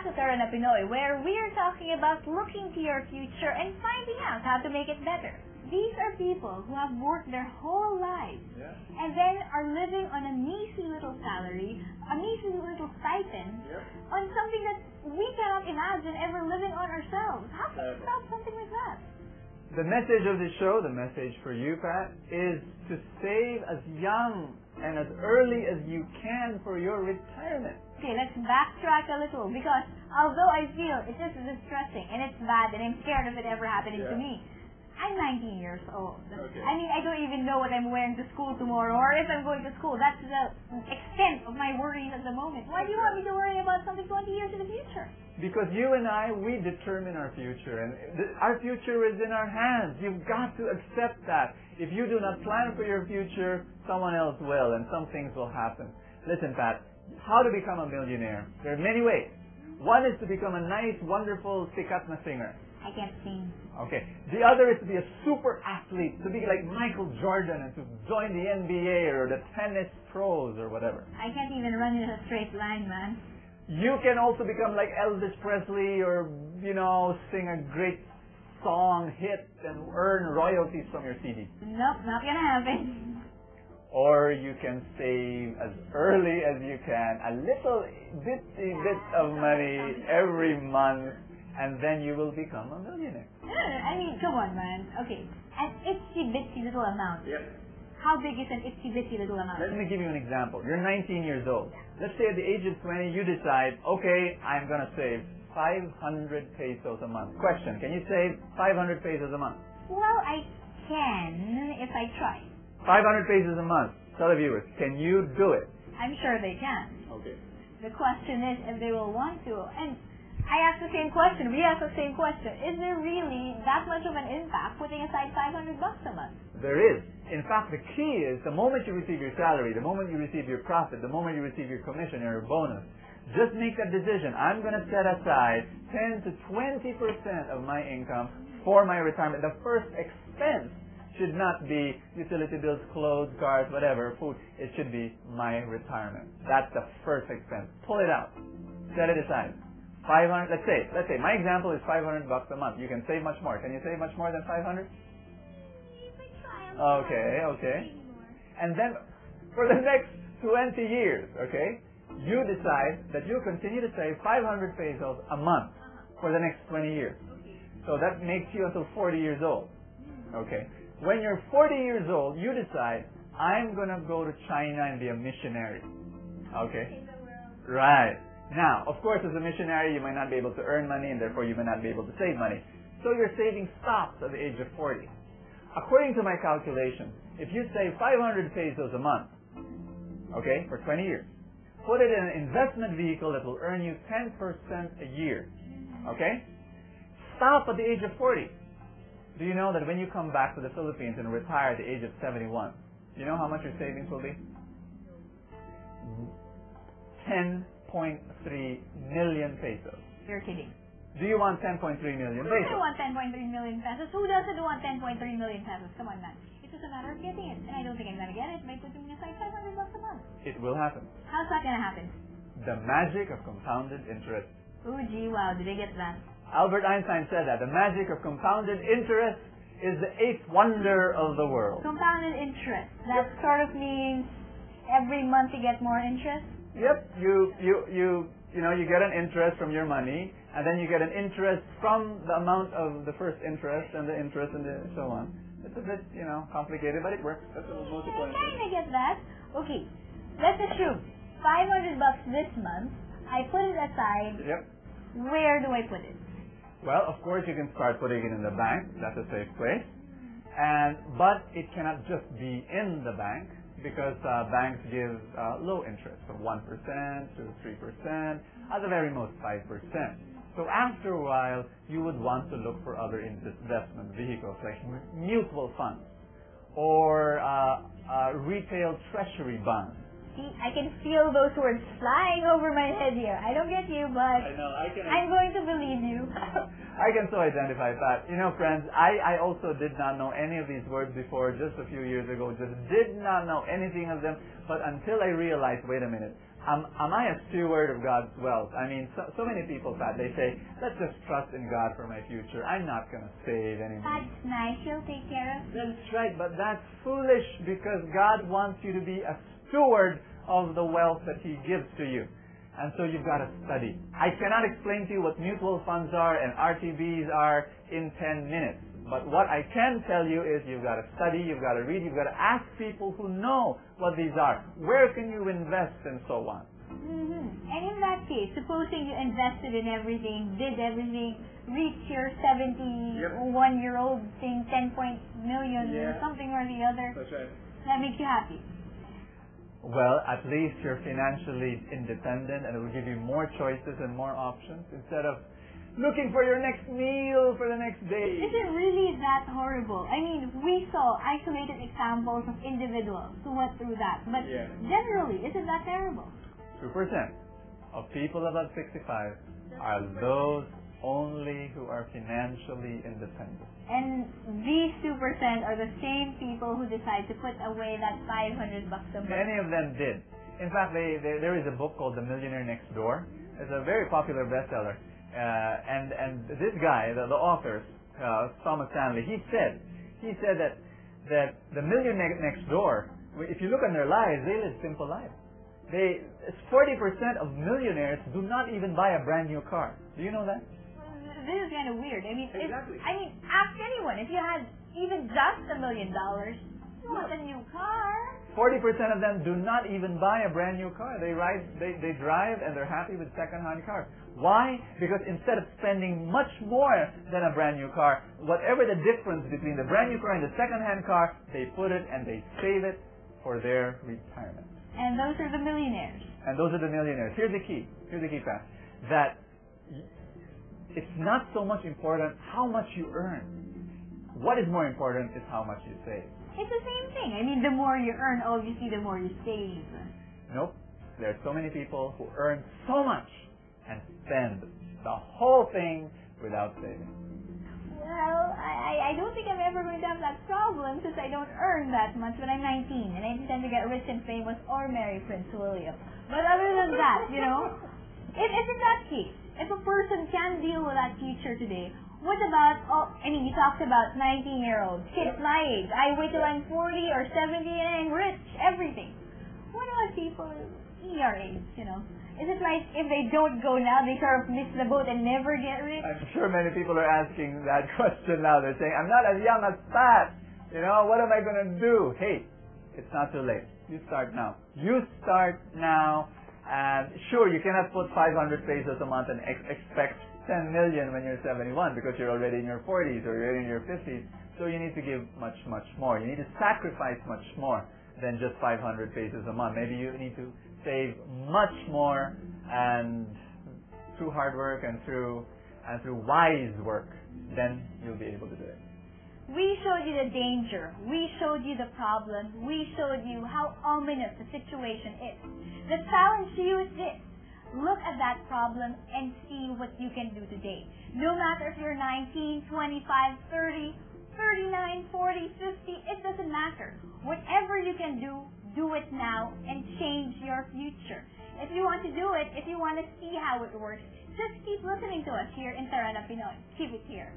back to Tara na Pinoy, where we are talking about looking to your future and finding out how to make it better. These are people who have worked their whole lives and then are living on a measly little salary, a measly little stipend, on something that we cannot imagine ever living on ourselves. How can you stop something like that? The message of the show, the message for you, Pat, is to save as young and as early as you can for your retirement. Okay, let's backtrack a little, because although I feel it's just distressing and it's bad and I'm scared of it ever happening to me, I'm 19 years old. Okay. I mean, I don't even know what I'm wearing to school tomorrow or if I'm going to school. That's the extent of my worries at the moment. Why do you want me to worry about something 20 years in the future? Because you and I, we determine our future, and our future is in our hands. You've got to accept that. If you do not plan for your future, someone else will, and some things will happen. Listen, Pat, how to become a millionaire? There are many ways. One is to become a nice, wonderful sikat na singer. I can't sing. Okay. The other is to be a super athlete, to be like Michael Jordan and to join the NBA or the tennis pros or whatever. I can't even run in a straight line, man. You can also become like Elvis Presley or, sing a great song hit and earn royalties from your CD. Nope, not gonna happen. Or you can save as early as you can a little bitty bit of money every month, and then you will become a millionaire. I mean, come on, man. Okay, an itsy-bitsy little amount. Yep. How big is an itsy-bitsy little amount? Let me give you an example. You're 19 years old. Let's say at the age of 20, you decide, okay, I'm going to save 500 pesos a month. Question, can you save 500 pesos a month? Well, I can if I try. 500 pesos a month. Tell the viewers, can you do it? I'm sure they can. Okay. The question is if they will want to. And I ask the same question. We ask the same question. Is there really that much of an impact putting aside $500 a month? There is. In fact, the key is the moment you receive your salary, the moment you receive your profit, the moment you receive your commission or your bonus, just make that decision. I'm going to set aside 10 to 20% of my income for my retirement. The first expense should not be utility bills, clothes, cars, whatever, food. It should be my retirement. That's the first expense. Pull it out. Set it aside. 500. Let's say my example is $500 a month. You can save much more. Can you save much more than 500? Okay. And then for the next 20 years, okay, you decide that you continue to save 500 pesos a month for the next 20 years. So that makes you until 40 years old. Okay. When you're 40 years old, you decide, I'm going to go to China and be a missionary. Okay. Right. Now, of course, as a missionary, you might not be able to earn money, and therefore you may not be able to save money. So your saving stops at the age of 40. According to my calculation, if you save 500 pesos a month, okay, for 20 years, put it in an investment vehicle that will earn you 10% a year, okay? Stop at the age of 40. Do you know that when you come back to the Philippines and retire at the age of 71, you know how much your savings will be? 10.3 million pesos. You're kidding. Do you want 10.3 million Who pesos? doesn't want 10.3 million pesos? Who doesn't want 10.3 million pesos? Come on, man. It's just a matter of getting it. And I don't think I'm going to get it by putting aside $500 a month. It will happen. How's that going to happen? The magic of compounded interest. Oh, gee, wow. Did I get that? Albert Einstein said that. The magic of compounded interest is the eighth wonder of the world. Compounded interest. That sort of means every month you get more interest? Yep. You get an interest from your money, and then you get an interest from the amount of the first interest and the interest and so on. It's a bit, complicated, but it works. That's what multiple I interest. kind of get that. Okay, let's assume $500 this month. I put it aside. Yep. Where do I put it? Well, of course, you can start putting it in the bank. That's a safe place. But it cannot just be in the bank, because banks give low interest, from 1% to 3%, at the very most 5%. So after a while, you would want to look for other investment vehicles like mutual funds or retail treasury bonds. See, I can feel those words flying over my head here. I don't get you, but I know, I'm going to believe you. I can so identify that. Friends, I also did not know any of these words before just a few years ago. Just did not know anything of them. But until I realized, wait a minute, Am I a steward of God's wealth? I mean, so many people, Pat, they say, let's just trust in God for my future. I'm not going to save any money. That's nice. He'll take care of you. That's right, but that's foolish because God wants you to be a steward of the wealth that He gives to you. And so you've got to study. I cannot explain to you what mutual funds are and RTBs are in 10 minutes. But what I can tell you is you've got to study, you've got to read, you've got to ask people who know what these are. Where can you invest and so on? Mm-hmm. And in that case, supposing you invested in everything, did everything, reached your 71-year-old thing, 10 million or something or the other, That's right. That makes you happy. Well, at least you're financially independent and it will give you more choices and more options instead of looking for your next meal for the next day. Is it really that horrible? I mean, we saw isolated examples of individuals who went through that. But generally, is it that terrible? 2% of people above 65 are those only who are financially independent. And these 2% are the same people who decide to put away that $500 a month. Many of them did. In fact, there is a book called The Millionaire Next Door. It's a very popular bestseller. And this guy, the author, Thomas Stanley, he said that the millionaire next door, if you look on their lives, they live simple lives. 40% of millionaires do not even buy a brand new car. Do you know that? This is kind of weird. I mean, exactly. Ask anyone. If you had even just $1 million, you want a new car. 40% of them do not even buy a brand new car. They drive and they're happy with second-hand cars. Why? Because instead of spending much more than a brand new car, whatever the difference between the brand new car and the second-hand car, they put it and they save it for their retirement. And those are the millionaires. And those are the millionaires. Here's the key. Here's the key, Pat. That it's not so much important how much you earn. What is more important is how much you save. It's the same thing. I mean, the more you earn, obviously, the more you save. Nope. There are so many people who earn so much and spend the whole thing without saving. Well, I don't think I'm ever going to have that problem since I don't earn that much when I'm 19 and I intend to get rich and famous or marry Prince William. But other than that, if in that case, if a person can deal with that future today, what about, you talked about 19-year-olds, kids my age. I wait till I'm 40 or 70 and I'm rich, everything. What about people your age, Is it like if they don't go now, they sort of miss the boat and never get rich? I'm sure many people are asking that question now. They're saying, I'm not as young as Pat. What am I going to do? Hey, it's not too late. You start now. You start now. And sure, you cannot put 500 pesos a month and expect 10 million when you're 71 because you're already in your 40s or you're in your 50s. So you need to give much, much more. You need to sacrifice much more than just 500 pesos a month. Maybe you need to save much more, and through hard work and through wise work, then you'll be able to do it. We showed you the danger. We showed you the problem. We showed you how ominous the situation is. The challenge to you is this. Look at that problem and see what you can do today. No matter if you're 19, 25, 30, 39, 40, 50, it doesn't matter. Whatever you can do, do it now and change your future. If you want to do it, if you want to see how it works, just keep listening to us here in Tarana Pinoy. Keep it here.